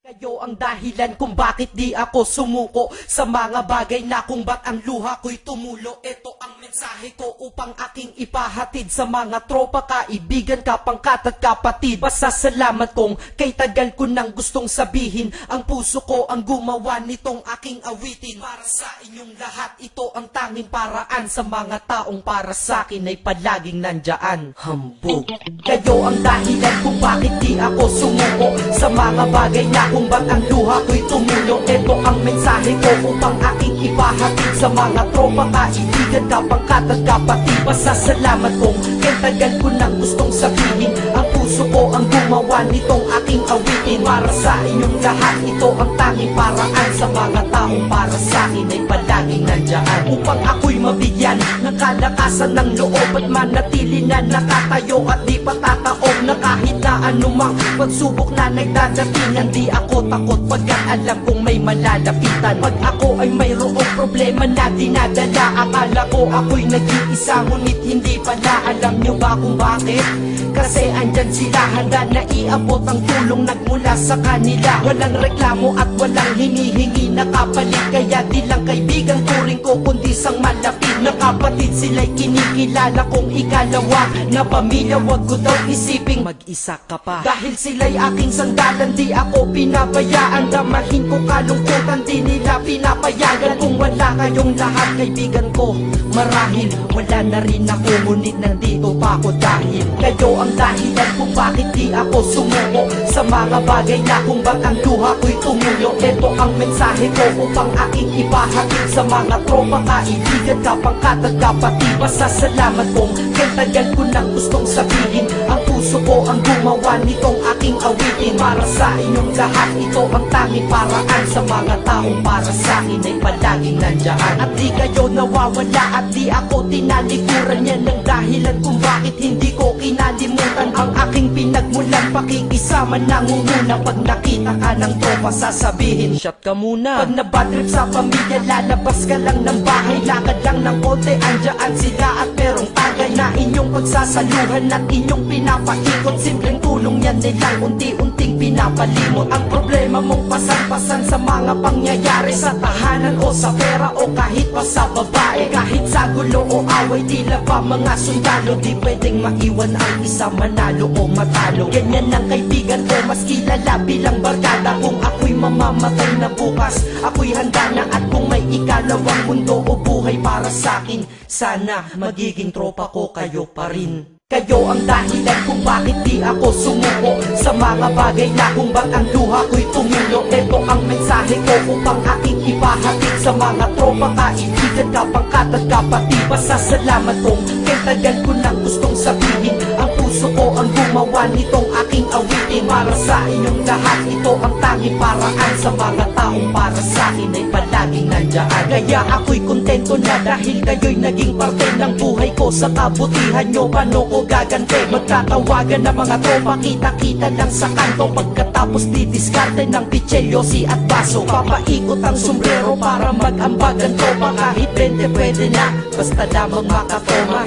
Kayo ang dahilan kung bakit di ako sumuko sa mga bagay na kung ba't ang luha ko'y tumulo. Ito ang mensahe ko upang aking ipahatid sa mga tropa, kaibigan, kapangkat at kapatid. Pasasalamat kong kay tagal ko nang gustong sabihin. Ang puso ko ang gumawa nitong aking awitin. Para sa inyong lahat, ito ang tanging paraan sa mga taong para sa akin ay palaging nandyan. Hambog. Kayo ang dahilan kung bakit di ako sumuko sa mga bagay na kung ba't ang luha ko'y tumulo. Ito ang mensahe ko upang aking ipahatid sa mga tropa, kaibigan, kapangkat at kapatid. Pasasalamat kong kay tagal ko nang gustong sabihin. Ang puso ko ang gumawa nitong aking awitin. Para sa inyong lahat, ito ang tanging paraan sa mga taong para sa akin ay palaging nandyan. Upang ako'y mabigyan ng kalakasan ng loob at manatili na nakatayo at di patataob na kahit na anumang pagsubok na nagdadatingan. Di ako takot pagkat alam kong may malalapitan. Pag ako ay mayroong problema na dinadala, akala ko ako'y nag-iisa, ngunit hindi pala. Alam nyo ba kung bakit? Kasi andyan sila, handa na iabot ang tulong nagmula sa kanila. Walang reklamo at walang hinihingi na kapalit. Kaya di lang kaibigan turing ko kundi sang malapit na kapatid. Sila'y kinikilala kong ikalawa na pamilya. Wag ko daw isiping mag-isa ka pa. Dahil sila'y aking sandalan, di ako pinabayaan. Damahin ko kalungkutan, di nila pinapayagan. Kung wala kayong lahat kaibigan ko, marahil wala na rin ako. Ngunit nandito pa ako dahil kayo ang dahilan kung bakit di ako sumuko sa mga bagay na kung ba't ang luha ko'y tumulo. Ito ang mensahe ko upang aking ipahatid sa mga tropa, kaibigan, kapangkat at kapatid. Pasasalamat kong kay tagal ko nang gustong sabihin. Ang puso ko ang gumawa nitong aking awitin. Para sa inyong lahat, ito ang tanging paraan sa mga taong para sa akin ay palaging nandyan. At di kayo nawawala at di ako tinalikuran. Yan ang dahilan kung bakit hindi ko kinalimutan ang aking pinagmulan. Pakikisama nangunguna. Pag nakita ka ng tropa sasabihin, shot ka muna. Pag nabadrip sa pamilya, lalabas ka lang ng bahay. Lakad lang ng konti, andyan sila at merong tagay na inyong pagsasaluhan at inyong pinapaikot. Simpleng tulong yan nilang unti-unting pinapalimot. Ang problema mong pasan-pasan sa mga pangyayari sa tahanan o sa pera o kahit pa sa babae. Kahit sa gulo o away, tila pa mga sundalo. Di pwedeng maiwan ang isa, manalo o matalo. Ganyan ang kaibigan ko, mas kilala bilang barkada. Kung ako'y mamamatay na bukas, ako'y handa na. At kung may ikalawang mundo o buhay para sa akin, sana magiging tropa ko kayo pa rin. Kayo ang dahilan kung bakit di ako sumuko sa mga bagay na kung ba't ang luha ko'y tumulo. Ito ang mensahe ko upang aking ipahatid sa mga tropa, kaibigan, kapangkat at kapatid. Pasasalamat kong kay tagal ko nang gustong sabihin. Ang puso ko ang gumawa nitong aking awitin. Para sa inyong lahat, ito ang tanging paraan sa mga taong para sa akin ay palaging nandyan. Kaya ako'y kontento na dahil kayo'y naging parte ng buhay ko. Sa kabutihan nyo, paano ko gagante? Magtatawagan ng mga tropa, kita-kita lang sa kanto. Pagkatapos didiskarte ng pitselyosi at baso. Papaikot ang sombrero para mag-ambag ang tropa. Kahit 20 pwede na, basta lamang makatoma.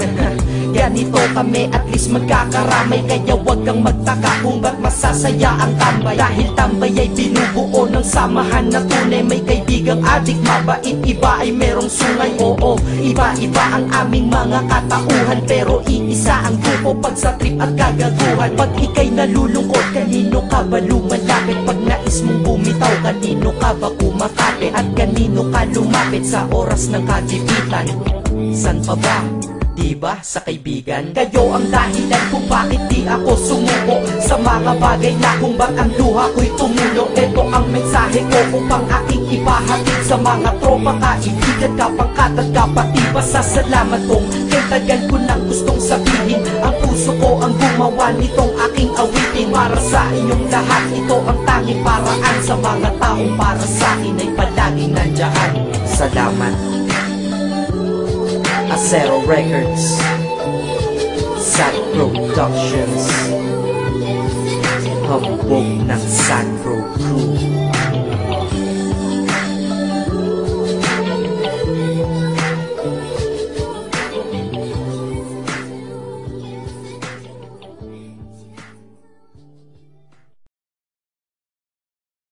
Ganito kami, at least magkakaramay. Kaya wag kang magtaka kung ba't masasaya ang tambay. Dahil tambay ay binubuo ng samahan na tunay. May kaibigang adik, mabait, iba ay merong sungay. Oo, iba-iba ang aming mga katauhan, pero iisa ang grupo pag sa trip at kagaguhan. Pag ika'y nalulungkot, kanino ka ba lumalapit? Pag nais mong bumitaw, kanino ka ba kumakapit? At kanino ka lumapit sa oras ng kagipitan? San pa ba? Diba sa kaibigan? Kayo ang dahilan kung bakit di ako sumuko sa mga bagay na kung ba't ang luha ko'y tumulo. Ito ang mensahe ko upang aking ipahatid sa mga tropa, kaibigan, kapangkat at kapatid. Pasasalamat kong kay tagal ko nang gustong sabihin. Ang puso ko ang gumawa nitong aking awitin. Para sa inyong lahat, ito ang tanging paraan sa mga taong para sa akin ay palaging nandyan. Salamat. Acero Records, Sad Productions, hambog ng Sad Pro Crew.